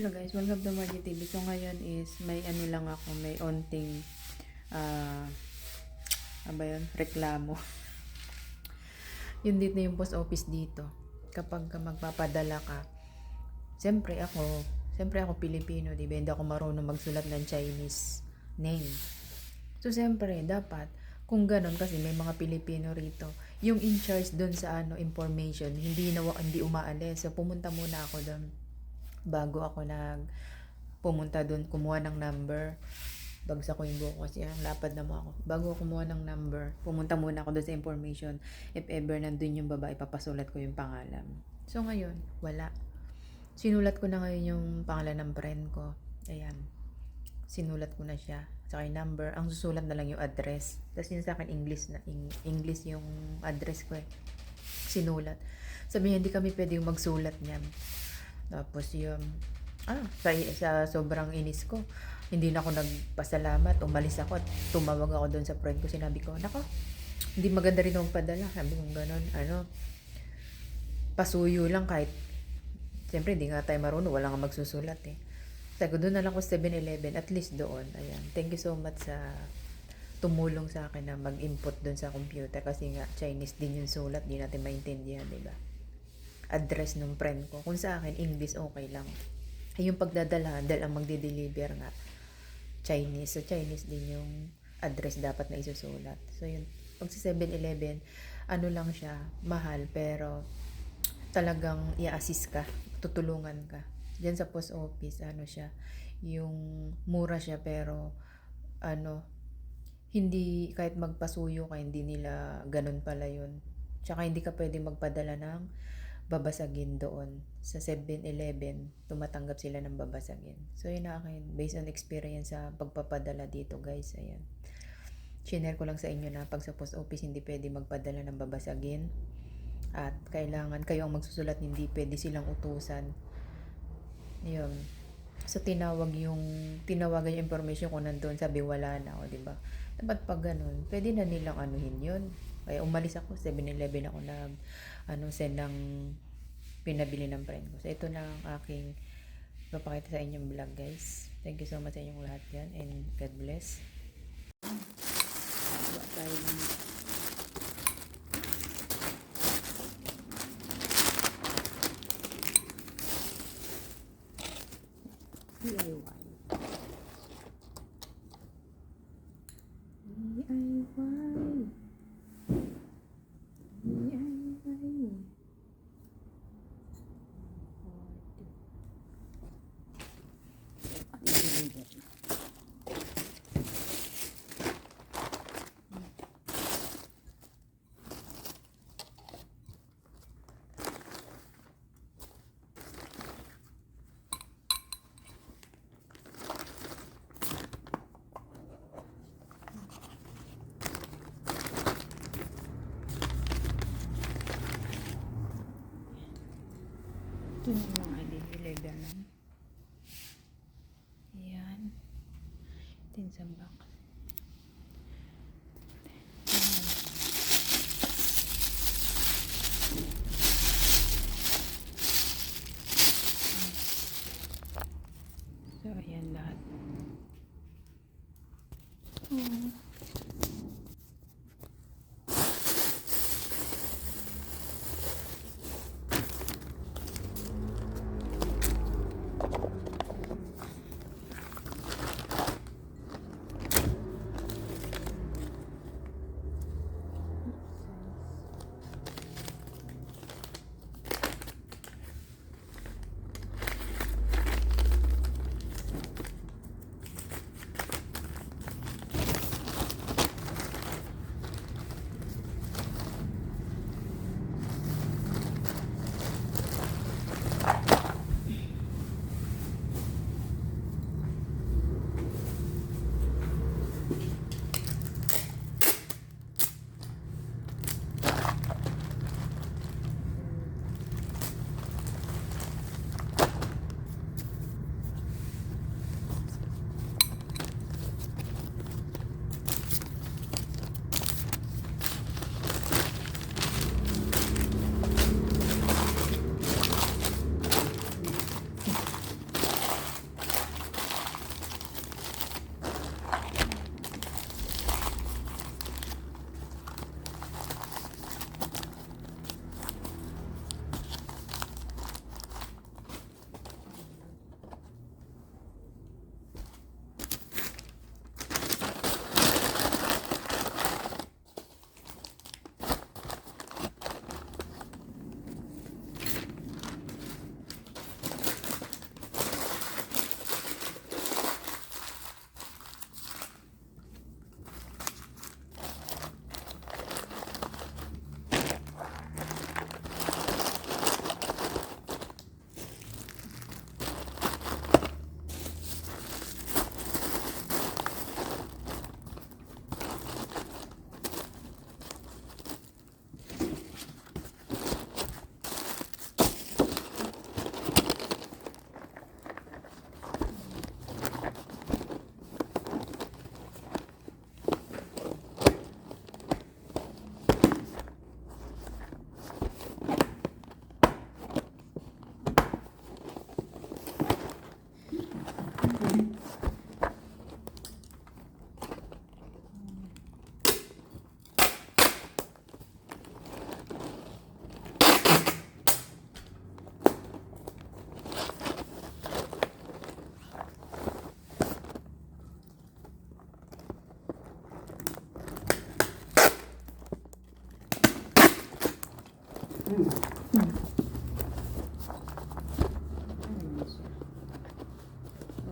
Hello guys, welcome to Margie TV. So ngayon is may ano lang ako, may onting ano ba yun? Reklamo. Yun dito yung post office dito. Kapag ka magpapadala ka, siyempre ako Pilipino, di ba? Hindi ako marunong magsulat ng Chinese name. So siyempre dapat kung ganun kasi may mga Pilipino rito, yung in charge doon sa information, hindi umaalis. So pumunta muna ako doon bago ako pumunta doon, kumuha ng number. Bagsak ko yung buko kasi lapad na mo ako. Bago ako kumuha ng number, pumunta muna ako doon sa information. If ever nandun yung babae, papasulat ko yung pangalan. So ngayon, wala. Sinulat ko na ngayon yung pangalan ng friend ko. Ayan. Sinulat ko na siya. Saka yung number. Ang susulat na lang yung address. Tapos yun sa akin, English yung address ko eh. Sinulat. Sabi niya, hindi kami pwedeng magsulat niyan. Tapos yun, sa sobrang inis ko, hindi na ako nagpasalamat, umalis ako at tumawag ako doon sa friend ko, sinabi ko, nako, hindi maganda rin akong padala, sabi ko gano'n, pasuyo lang kahit, siyempre hindi nga tayo marunong, wala nga magsusulat eh. Sabi ko, doon na lang ako 7-Eleven, at least doon, ayan, thank you so much sa tumulong sa akin na mag-input doon sa computer, kasi nga Chinese din yung sulat, di natin maintindihan, diba? Address ng friend ko. Kung sa akin, English okay lang. Yung pagdadala, dahil ang magde-deliver nga, Chinese. So, Chinese din yung address dapat na isusulat. So, yun. Pag sa 7-Eleven, lang siya, mahal, pero talagang i-assist ka, tutulungan ka. Diyan sa post office, siya, yung mura siya, pero, hindi, kahit magpasuyo ka, hindi nila ganun pala yun. Tsaka hindi ka pwede magpadala ng babasagin doon sa 7-Eleven, tumatanggap sila ng babasagin. So yun na akin, based on experience sa pagpapadala dito guys, ayan. Share ko lang sa inyo na pag sa post office hindi pwede magpadala ng babasagin at kailangan kayo ang magsusulat, hindi pwede silang utusan. Yun. So tinawagan yung information ko nandun, sabi wala na, o diba? Dapat pag ganun, pwede na nilang anuhin yun. Kaya umalis ako, 7-Eleven ako send ng pinabili ng friend ko. So ito na ang aking papakita sa inyong vlog guys. Thank you so much sa inyong lahat yan and God bless. DIY. Ito na mga illegal lang. Ayan. Ito yung sa box. So, ayan lahat.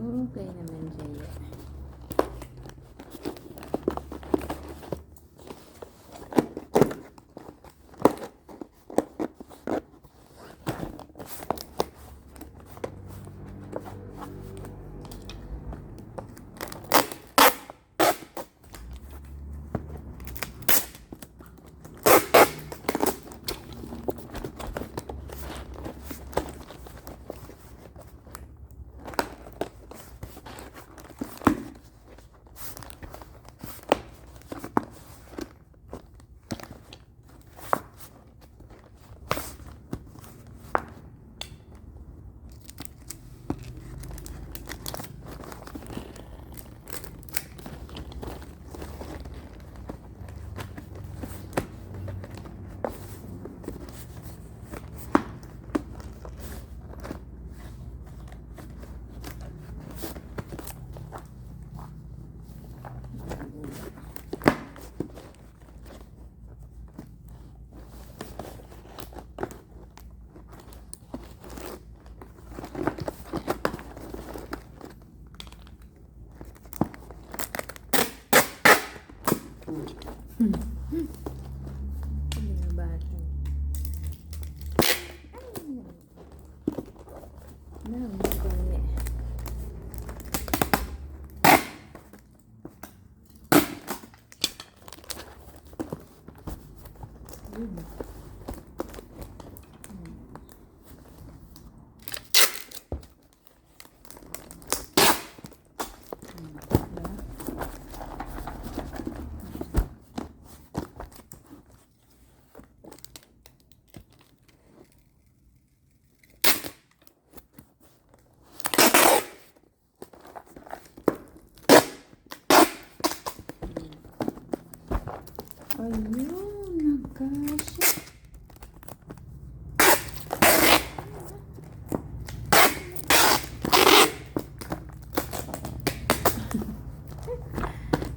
Okay naman siya. Ayun, nagkasya.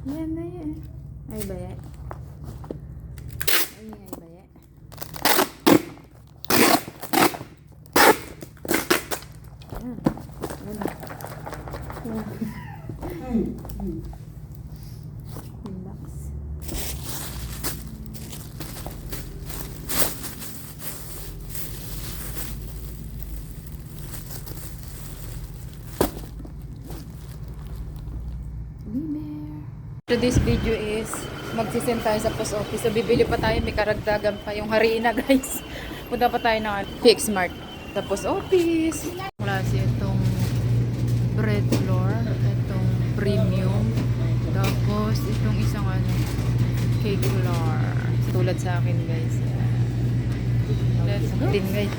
Yan na yan. Ay, baya. Ay, baya. Yan. Relax. Today's video is magsisend tayo sa post office. So bibili pa tayo, may karagdagan pa yung harina guys. Punta pa tayo ng PX Mart sa post office. Klase itong bread flour, itong premium, tapos itong isang cake flour. Tulad sa akin guys. Let's go din guys.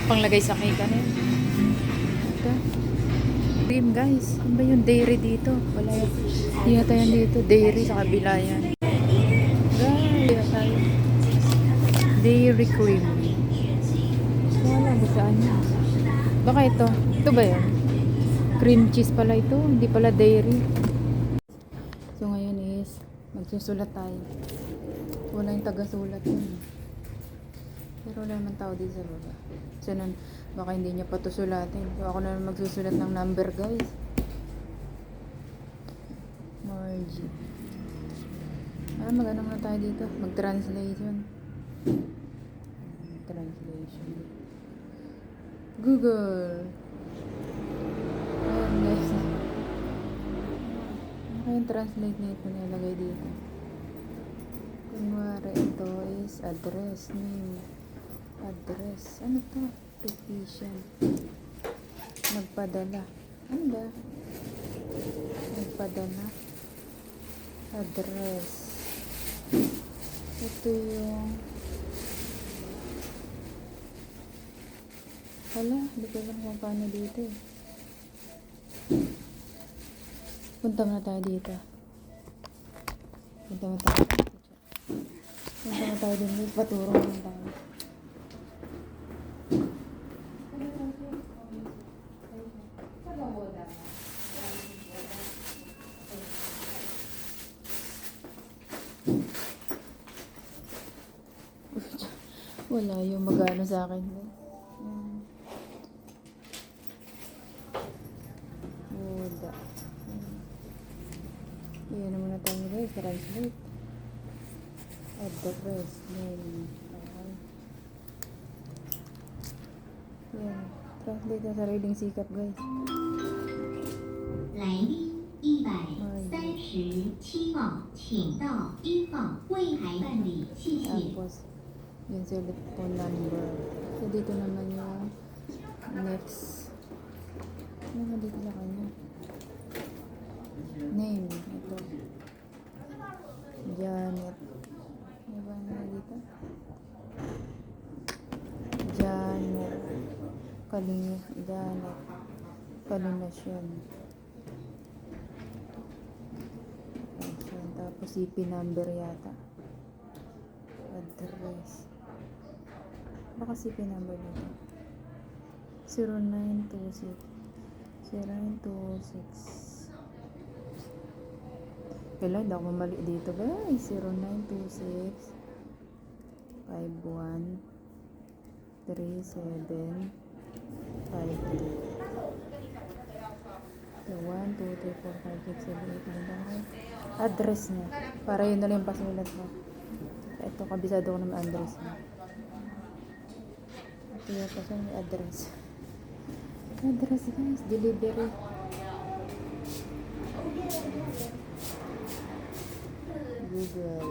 Panglagay sa cake ano yun? Ito. Cream guys. Ano ba yung dairy dito? Wala yan. Hindi yata yan dito. Dairy sa kabila yan. Guys. Dairy cream. Wala ba saan yan? Baka ito. Ito ba yan? Cream cheese pala ito. Hindi pala dairy. So ngayon is magsusulat tayo. Wala yung taga-sulat yun. Pero wala naman tao dito sa baba. So nun, baka hindi niya pa ito sulatin. So ako na magsusulat ng number guys. Margie. Mag-ano na tayo dito. Mag-translation. Translation. Google. Ayan guys. Ano kayong translate na ito nilagay dito? Kunwari ito is address, name. Address. Ano to? Petition. Magpadala. Ano ba? Magpadala. Address. Ito yung hala, hindi ko alam kung paano dito eh. Punta na tayo dito. Punta na tayo dito. Paturo na tayo. Wala yung mag-ano sa akin. guys, translate. Address, name. Okay. Yan. Translate sa sariling sikap guys. 来137号，请到1号柜台办理，谢谢。 Tapos, yung cellphone number. So, dito naman yung next. Ano dito sa kanya? Name. Ito. Janet. Ano ba na dito? Janet. Janet. Kalinasyon. Ayan. Tapos CP number yata. Address. Baka CP number dito. 0926 0926 kailan daw ako mali dito guys. 0926 51 37 53 1, 2, 3, 4, 5, 6, 7, 8, 9, 10. Address niya. Para yun na lang yung pasulat mo. Ito, kabisado ko naman address niya. Ito yung pasal may address. Address guys, delivery. Google.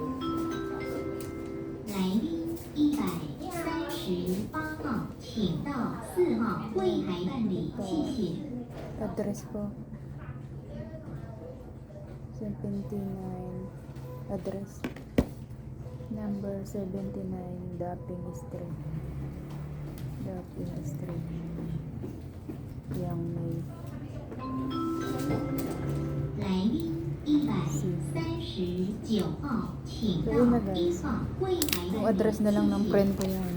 来138号，请到4号柜台办理，谢谢。 Address ko. 79 address. Number 79 Daping Street. Daping Street. Yang may 来139号，请到1号柜台 yung 办理， address na lang ng 谢谢。 friend ko yan.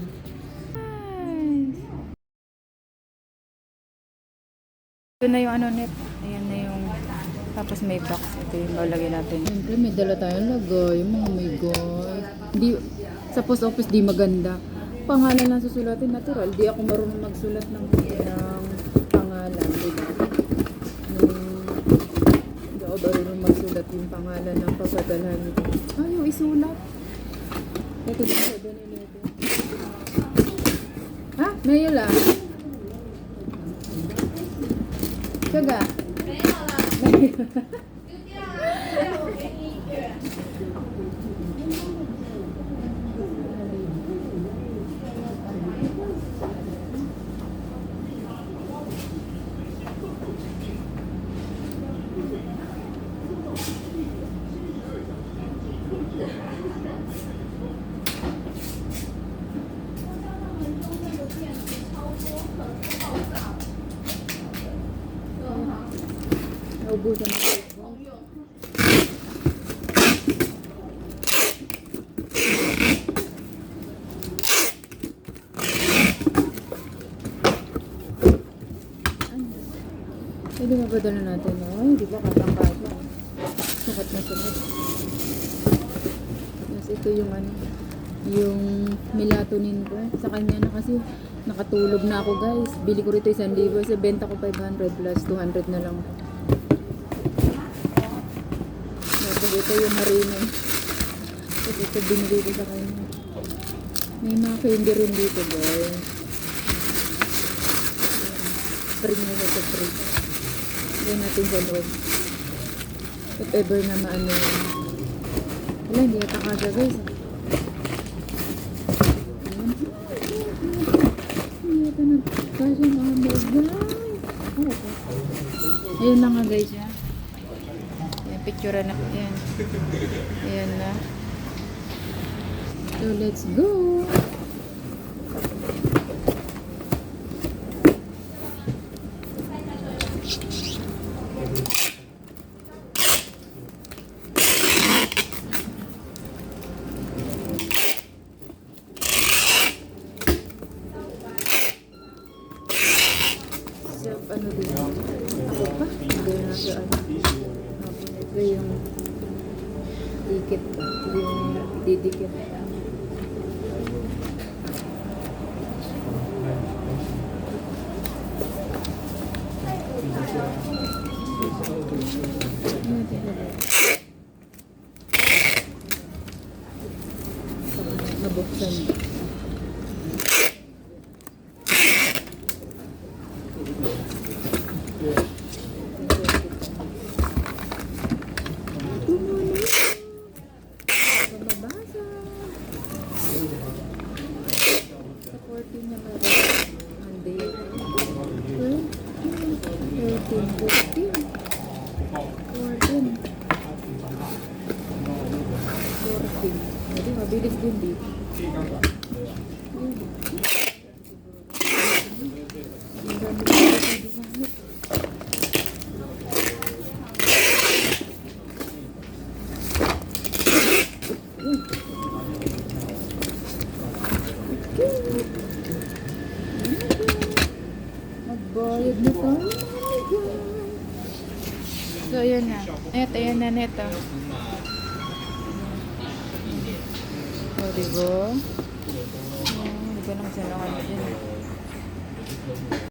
Ito na yung ano net. Ayan na yung tapos may box. Ito yung lalagyan natin. Siyempre, may dala tayong lagay. Mga may goy. Di, sa post office, di maganda. Pangalan lang susulatin, natural. Di ako marunong magsulat ng pangalan. Diba? Hindi ako marunong magsulat yung pangalan ng papadalhan ko. Ayaw isulat. Ito din, 7-Eleven. Ha? Mayo lang. Tsaga. Naubusan na. Pwede mapadala natin. Ay, di ba katang-kata. Sukat na sukat. Yes, ito yung ano, yung melatonin ko. Sa kanya na kasi nakatulog na ako guys. Bili ko rito 1,000. Sa benta ko 500 plus 200 na lang. Tapos ito yung marino. Tapos ito binili ko sa kanya. May mga candy rin dito guys. Spring na ito free. Gawin natin sa loob. If ever na maano yun. Wala, hindi yata kasya guys. Ayan. Hindi yata nagkasya mga guys. Oh, okay. Ayun lang nga guys ya. Ayan, picture na. Ayan. Ayan na. So let's go. So, ano din? Ako pa? Hindi na sa ano. Ito yung ticket pa. Yung didikit. nabuksan. Mababasa. Sa 14 niya ba? Monday. 13, 14. 14. Jadi mabilis din dito. Ang dami na ginamit. Magbayad na tayo. So, ayan na. Ayan na, neto. O, diba? Hindi ko nang sinangan dyan.